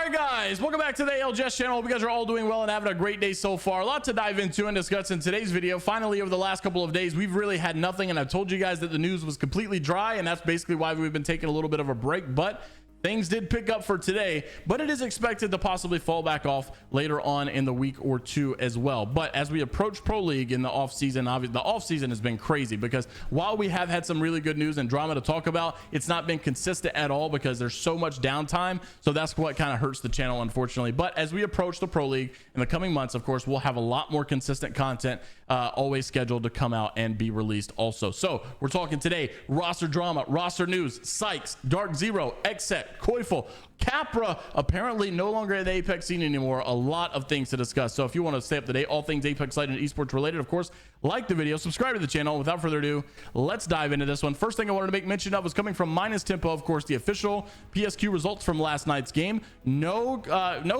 right, guys, welcome back to the ALGS channel. Hope you guys are all doing well and having a great day so far. A lot to dive into and discuss in today's video. Finally, over the last couple of days, we've really had nothing, and I've told you guys that the news was completely dry, and that's basically why we've been taking a little bit of a break. But things did pick up for today, but it is expected to possibly fall back off later on in the week or two as well. But as we approach Pro League in the off season, obviously the off season has been crazy because while we have had some really good news and drama to talk about, it's not been consistent at all because there's so much downtime. So that's what kind of hurts the channel, unfortunately. But as we approach the Pro League in the coming months, of course, we'll have a lot more consistent content always scheduled to come out and be released also. So we're talking today roster drama, roster news, Sikezz, Dark Zero, XSET, KOYFUL, Capra apparently no longer at the Apex scene anymore. A lot of things to discuss. So if you want to stay up to date, all things Apex Legends and esports related, of course, like the video, subscribe to the channel. Without further ado, let's dive into this one. First thing I wanted to make mention of was coming from Minus Tempo, of course, the official PSQ results from last night's game. No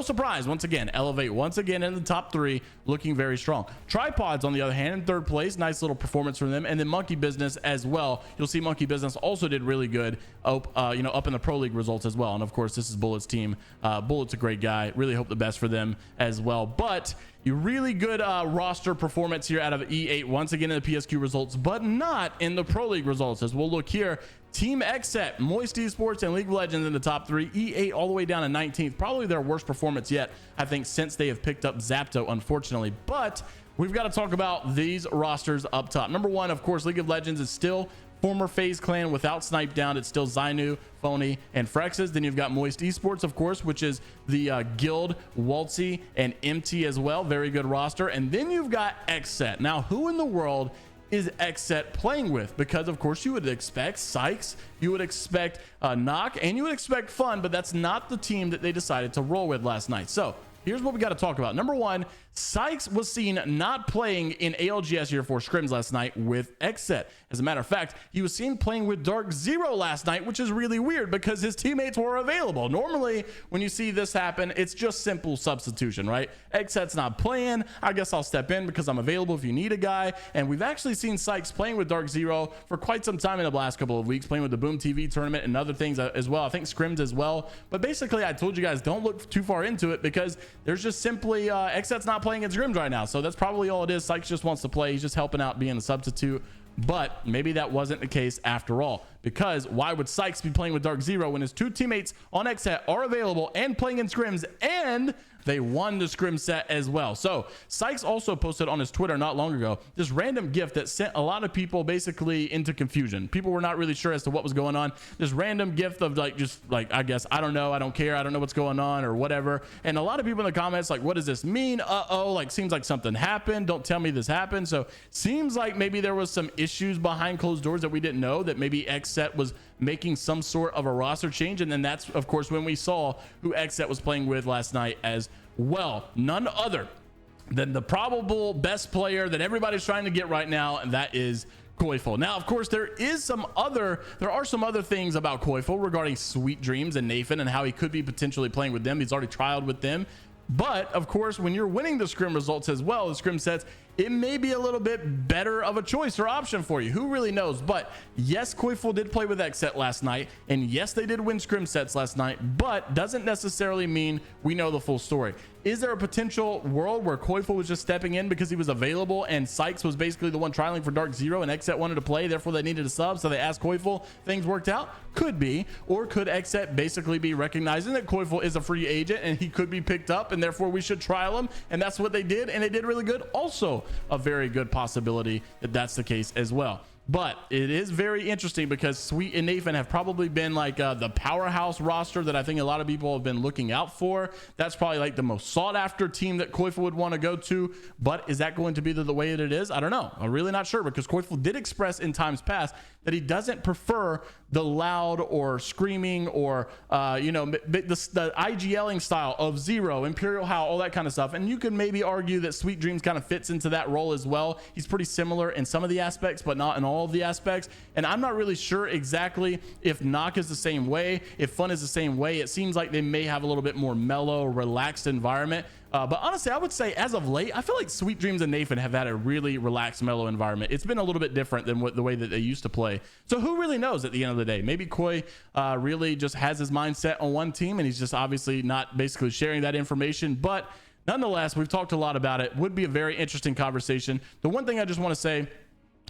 surprise. Once again, Elevate once again in the top 3, looking very strong. Tripods, on the other hand, in 3rd place. Nice little performance from them. And then Monkey Business as well. You'll see Monkey Business also did really good up in the Pro League results as well. And of course, this is Bullet's team. Bullet's a great guy. Really hope the best for them as well. But a really good roster performance here out of E8 once again in the PSQ results, but not in the Pro League results. As we'll look here, Team XSET, Moist Esports, and League of Legends in the top 3. E8 all the way down to 19th. Probably their worst performance yet, I think, since they have picked up Zapto, unfortunately. But we've got to talk about these rosters up top. Number 1, of course, League of Legends is still former FaZe clan without Snipe Down. It's still Zainu, Phony, and Frexes. Then you've got Moist Esports, of course, which is the Guild, Waltzy, and MT as well. Very good roster. And then you've got XSET. Now, who in the world is XSET playing with? Because of course you would expect Sikezz, you would expect Knock, and you would expect Fun, but that's not the team that they decided to roll with last night. So here's what we got to talk about. Number 1, Sikezz was seen not playing in ALGS Year 4 scrims last night with XSET. As a matter of fact, he was seen playing with Dark Zero last night, which is really weird because his teammates were available. Normally, when you see this happen, it's just simple substitution, right? XSET's not playing. I guess I'll step in because I'm available if you need a guy. And we've actually seen Sikezz playing with Dark Zero for quite some time in the last couple of weeks, playing with the Boom TV tournament and other things as well. I think scrims as well. But basically, I told you guys, don't look too far into it because there's just simply XSET's not playing in scrims right now. So that's probably all it is. Sikezz just wants to play. He's just helping out, being a substitute. But maybe that wasn't the case after all, because why would Sikezz be playing with Dark Zero when his 2 teammates on XSET are available and playing in scrims, and they won the scrim set as well? So Sikezz also posted on his Twitter not long ago this random gift that sent a lot of people basically into confusion. People were not really sure as to what was going on. This random gift of I guess, I don't know, I don't care, I don't know what's going on or whatever. And a lot of people in the comments like, what does this mean? Seems like something happened. Don't tell me this happened. So seems like maybe there was some issues behind closed doors that we didn't know, that maybe XSET was making some sort of a roster change. And then that's of course when we saw who XSET was playing with last night as well. None other than the probable best player that everybody's trying to get right now, and that is KOYFUL. Now, of course, there are some other things about KOYFUL regarding Sweet Dreams and Nathan and how he could be potentially playing with them. He's already trialed with them. But of course, when you're winning the scrim results as well, the scrim sets, it may be a little bit better of a choice or option for you. Who really knows? But yes, KOYFUL did play with XSET last night, and yes, they did win scrim sets last night, but doesn't necessarily mean we know the full story. Is there a potential world where KOYFUL was just stepping in because he was available and Sikezz was basically the one trialing for Dark Zero and XSET wanted to play, therefore they needed a sub, so they asked KOYFUL, things worked out? Could be. Or could XSET basically be recognizing that KOYFUL is a free agent and he could be picked up and therefore we should trial him, and that's what they did, and they did really good? Also a very good possibility that that's the case as well. But it is very interesting because Sweet and Nathan have probably been like the powerhouse roster that I think a lot of people have been looking out for. That's probably like the most sought after team that KOYFUL would want to go to. But is that going to be the way that it is? I don't know. I'm really not sure, because KOYFUL did express in times past that he doesn't prefer the loud or screaming or the IGLing style of Zero, Imperial Howl, all that kind of stuff. And you can maybe argue that Sweet Dreams kind of fits into that role as well. He's pretty similar in some of the aspects, but not in all all of the aspects. And I'm not really sure exactly if Knock is the same way, if Fun is the same way. It seems like they may have a little bit more mellow, relaxed environment. But honestly, I would say as of late, I feel like Sweet Dreams and Nathan have had a really relaxed, mellow environment. It's been a little bit different than the way that they used to play. So who really knows at the end of the day? Maybe Koi really just has his mindset on one team, and he's just obviously not basically sharing that information. But nonetheless, we've talked a lot about it. Would be a very interesting conversation. The one thing I just want to say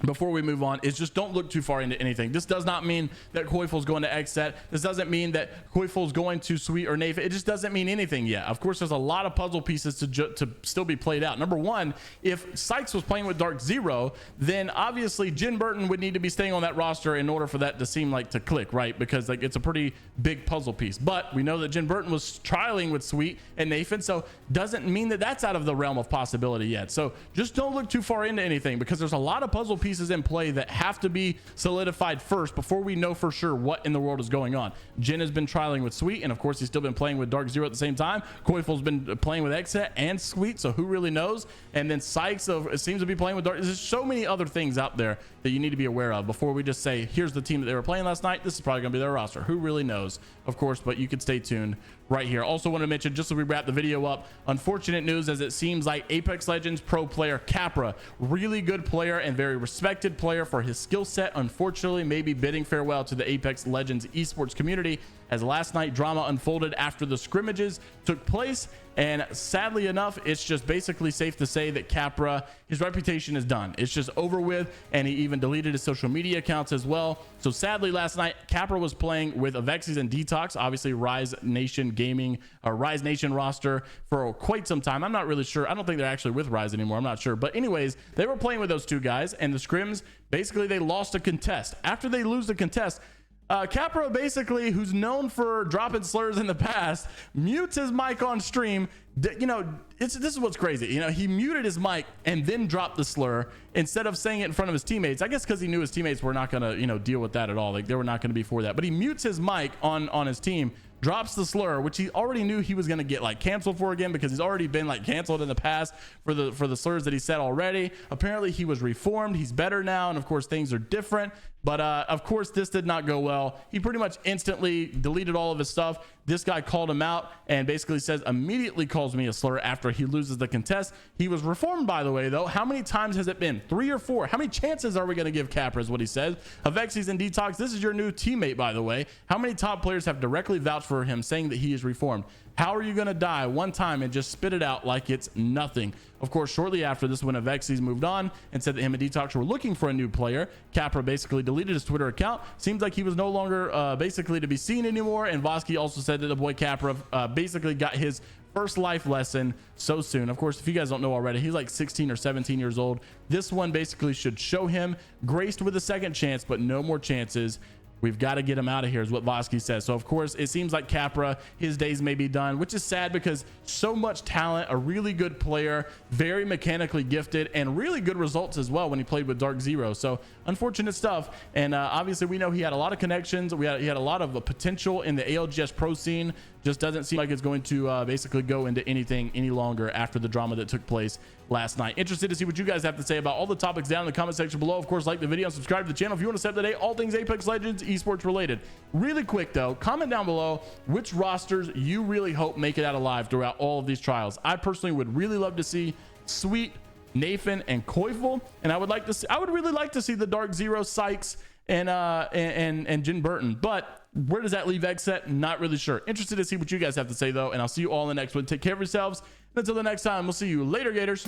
before we move on is just don't look too far into anything. This does not mean that KOYFUL's going to XSET. This doesn't mean that KOYFUL's going to Sweet or Nathan. It just doesn't mean anything yet. Of course, there's a lot of puzzle pieces to still be played out. Number one, if Sikezz was playing with Dark Zero, then obviously Jin Burton would need to be staying on that roster in order for that to seem like to click, right? Because like it's a pretty big puzzle piece. But we know that Jin Burton was trialing with Sweet and Nathan, so doesn't mean that that's out of the realm of possibility yet. So just don't look too far into anything, because there's a lot of puzzle pieces in play that have to be solidified first before we know for sure what in the world is going on. Jin has been trialing with Sweet, and of course he's still been playing with Dark Zero at the same time. KOYFUL's been playing with XSET and Sweet, so who really knows? And then Sikezz seems to be playing with Dark. There's so many other things out there that you need to be aware of before we just say, here's the team that they were playing last night. This is probably going to be their roster. Who really knows? Of course, but you could stay tuned right here. Also want to mention, just so we wrap the video up, unfortunate news, as it seems like Apex Legends pro player Capra, really good player and very respected player for his skill set, unfortunately may be bidding farewell to the Apex Legends esports community, as last night drama unfolded after the scrimmages took place. And sadly enough, it's just basically safe to say that Capra, his reputation is done. It's just over with, and he even deleted his social media accounts as well. So sadly, last night, Capra was playing with Avexis and Detox, obviously Rise Nation Gaming, or Rise Nation roster, for quite some time. I'm not really sure. I don't think they're actually with Rise anymore. I'm not sure. But anyways, they were playing with those two guys, and the scrims, basically they lost a contest. After they lose the contest, Capra, basically, who's known for dropping slurs in the past, mutes his mic on stream. You know, this is what's crazy. You know, he muted his mic and then dropped the slur instead of saying it in front of his teammates. I guess because he knew his teammates were not going to, you know, deal with that at all. Like, they were not going to be for that. But he mutes his mic on his team, drops the slur, which he already knew he was going to get like canceled for again, because he's already been like canceled in the past for the slurs that he said already. Apparently he was reformed. He's better now. And of course things are different. But of course this did not go well. He pretty much instantly deleted all of his stuff. This guy called him out and basically says, immediately calls me a slur after he loses the contest. He was reformed, by the way, though. How many times has it been? 3 or 4? How many chances are we going to give Capra, is what he says. Avexis and Detox, this is your new teammate, by the way. How many top players have directly vouched for him, saying that he is reformed? How are you going to die one time and just spit it out like it's nothing? Of course, shortly after this, when Avexis moved on and said that him and Detox were looking for a new player, Capra basically deleted his Twitter account. Seems like he was no longer basically to be seen anymore. And Vosky also said that the boy Capra basically got his first life lesson so soon. Of course, if you guys don't know already, he's like 16 or 17 years old. This one basically should show him graced with a second chance, but no more chances. We've got to get him out of here, is what Vosky says. So of course it seems like Capra, his days may be done, which is sad, because so much talent, a really good player, very mechanically gifted, and really good results as well when he played with Dark Zero. So unfortunate stuff. And obviously we know he had a lot of connections. He had a lot of potential in the ALGS pro scene. Just doesn't seem like it's going to basically go into anything any longer after the drama that took place last night. Interested to see what you guys have to say about all the topics down in the comment section below. Of course, like the video and subscribe to the channel if you want to stay up to date all things Apex Legends esports related. Really quick though, comment down below which rosters you really hope make it out alive throughout all of these trials. I personally would really love to see Sweet, Nathan, and KOYFUL, and I would really like to see the Dark Zero, Sikezz, and Jin Burton. But where does that leave XSET? Not really sure. Interested to see what you guys have to say though, and I'll see you all in the next one. Take care of yourselves. Until the next time, we'll see you later, Gators.